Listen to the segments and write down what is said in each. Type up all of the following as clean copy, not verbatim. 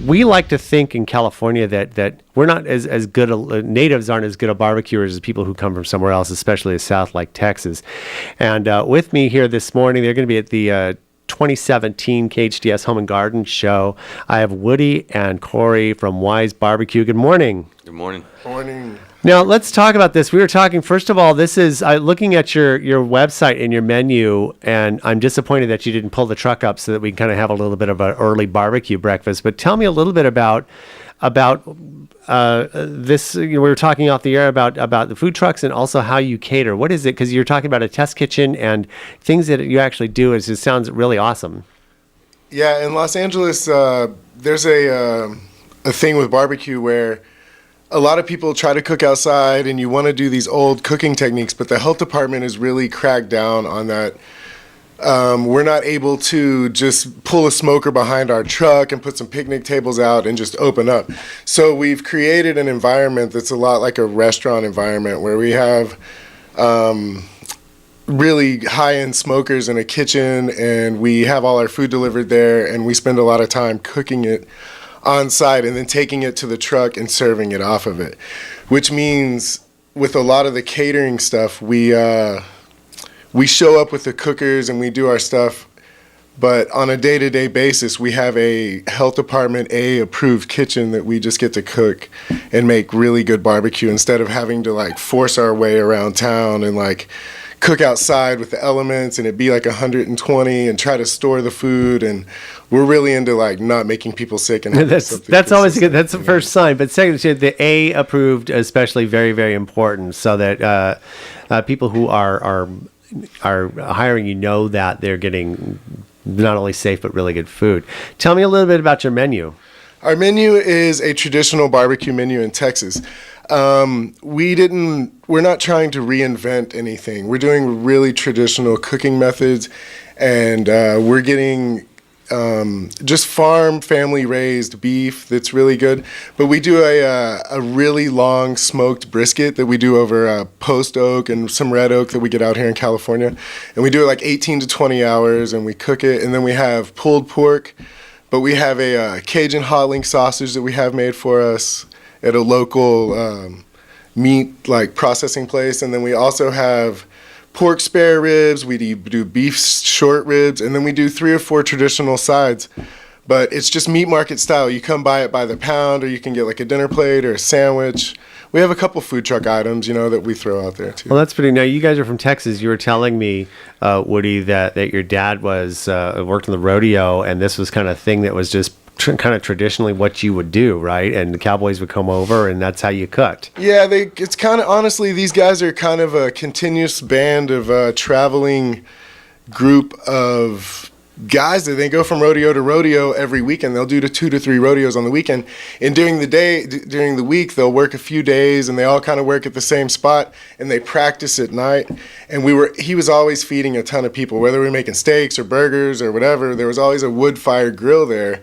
we like to think in California that we're not as good, natives aren't as good at barbecuers as people who come from somewhere else, especially the South like Texas. And with me here this morning, they're going to be at the 2017 KHTS Home and Garden Show. I have Woody and Corey from Wise Barbecue. Good morning. Good morning. Morning. Now, let's talk about this. We were talking, first of all, this is looking at your website and your menu, and I'm disappointed that you didn't pull the truck up so that we can kind of have a little bit of an early barbecue breakfast. But tell me a little bit about this. We were talking off the air about the food trucks and also how you cater. What is it? Because you're talking about a test kitchen and things that you actually do. It just sounds really awesome. Yeah, in Los Angeles, there's a thing with barbecue where a lot of people try to cook outside and you want to do these old cooking techniques, but the health department is really cracked down on that. We're not able to just pull a smoker behind our truck and put some picnic tables out and just open up. So we've created an environment that's a lot like a restaurant environment where we have really high-end smokers in a kitchen, and we have all our food delivered there, and we spend a lot of time cooking it on site and then taking it to the truck and serving it off of it, which means with a lot of the catering stuff, we show up with the cookers and we do our stuff, but on a day-to-day basis, we have a health department approved kitchen that we just get to cook and make really good barbecue instead of having to like force our way around town and like cook outside with the elements and it'd be like 120 and try to store the food. And we're really into like not making people sick. And that's always good. That's the first sign. But second, the A approved, especially very, very important, so that people who are hiring that they're getting not only safe but really good food. Tell me a little bit about your menu. Our menu is a traditional barbecue menu in Texas. We're not trying to reinvent anything. We're doing really traditional cooking methods, and we're getting just farm family raised beef that's really good. But we do a really long smoked brisket that we do over post oak and some red oak that we get out here in California. And we do it like 18 to 20 hours and we cook it. And then we have pulled pork, but we have a Cajun hot link sausage that we have made for us at a local meat like processing place. And then we also have pork spare ribs, we do beef short ribs, and then we do 3 or 4 traditional sides. But it's just meat market style. You come buy it by the pound, or you can get like a dinner plate or a sandwich. We have a couple food truck items, that we throw out there too. Well, that's pretty. Now, you guys are from Texas. You were telling me, Woody, that your dad worked in the rodeo, and this was kind of a thing that was just kind of traditionally what you would do, right? And the cowboys would come over, and that's how you cooked. Yeah, it's kind of, honestly, these guys are kind of a continuous band of traveling group of guys that they go from rodeo to rodeo every weekend. They'll do 2 to 3 rodeos on the weekend, and during the week, they'll work a few days, and they all kind of work at the same spot, and they practice at night. And he was always feeding a ton of people, whether we were making steaks or burgers or whatever. There was always a wood-fired grill there.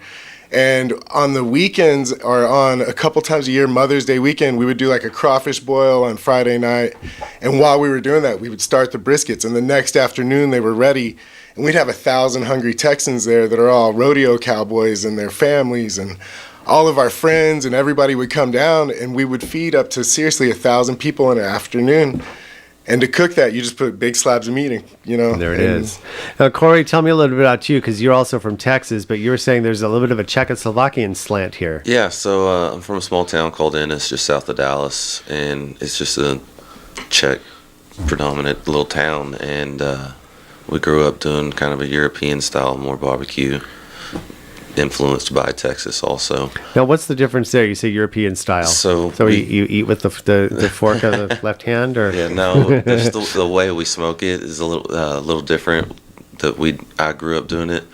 And on the weekends, or on a couple times a year, Mother's Day weekend, we would do like a crawfish boil on Friday night. And while we were doing that, we would start the briskets. And the next afternoon, they were ready. And we'd have 1,000 hungry Texans there that are all rodeo cowboys and their families. And all of our friends and everybody would come down, and we would feed up to seriously 1,000 people in an afternoon. And to cook that, you just put big slabs of meat in, There it is. Now, Corey, tell me a little bit about you, because you're also from Texas, but you were saying there's a little bit of a Czechoslovakian slant here. Yeah, so I'm from a small town called Ennis, just south of Dallas, and it's just a Czech predominant little town, and we grew up doing kind of a European style, more barbecue, influenced by Texas also. Now, what's the difference there? You say European style. So you eat with the fork of the left hand, or? Yeah, no, just the way we smoke it is a little different. I grew up doing it.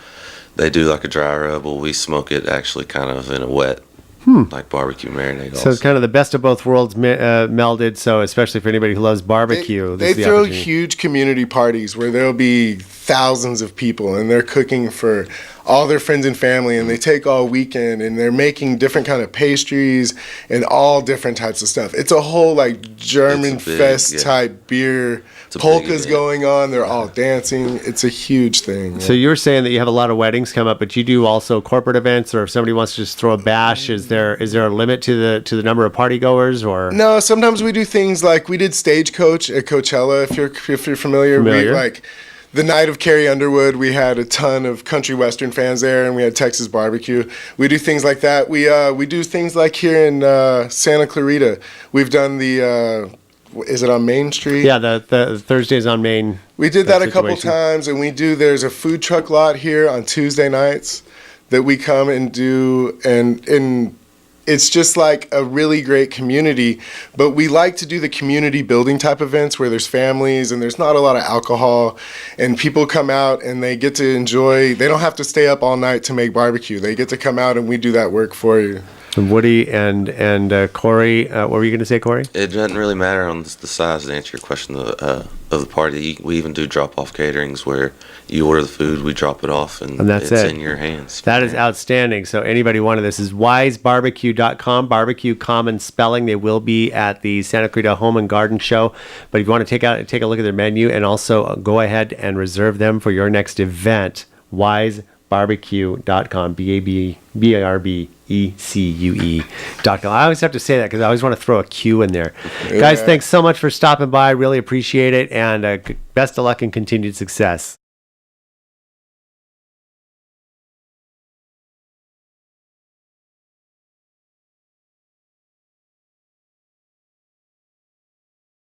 They do like a dry rub, but we smoke it actually kind of in a wet, like barbecue marinade. So it's kind of the best of both worlds melded. So especially for anybody who loves barbecue, they throw huge community parties where there'll be thousands of people, and they're cooking for all their friends and family, and they take all weekend, and they're making different kind of pastries and all different types of stuff. It's a whole like German fest type beer. Polkas going on. They're all dancing. It's a huge thing. Yeah. So you're saying that you have a lot of weddings come up, but you do also corporate events, or if somebody wants to just throw a bash, is there a limit to the number of party goers, or? No, sometimes we do things like we did Stagecoach at Coachella. If you're familiar. We, like the night of Carrie Underwood, we had a ton of country western fans there, and we had Texas barbecue. We do things like that. We do things like here in Santa Clarita. We've done the. Is it on Main Street? Yeah, the Thursdays on Main. We did that a couple times, and there's a food truck lot here on Tuesday nights that we come and do, and it's just like a really great community. But we like to do the community building type events where there's families and there's not a lot of alcohol, and people come out and they get to enjoy. They don't have to stay up all night to make barbecue. They get to come out and we do that work for you. Woody and Corey, what were you going to say, Corey? It doesn't really matter on the size to answer your question of the party. We even do drop-off caterings where you order the food, we drop it off, and that's it's it. in your hands. That is outstanding. So anybody wanted this is wisebarbecue.com, barbecue common spelling. They will be at the Santa Clarita Home and Garden Show. But if you want to take a look at their menu and also go ahead and reserve them for your next event, wisebarbecue.com, BARBECUE.com. I always have to say that because I always want to throw a Q in there. Yeah. Guys, thanks so much for stopping by. Really appreciate it. And best of luck and continued success.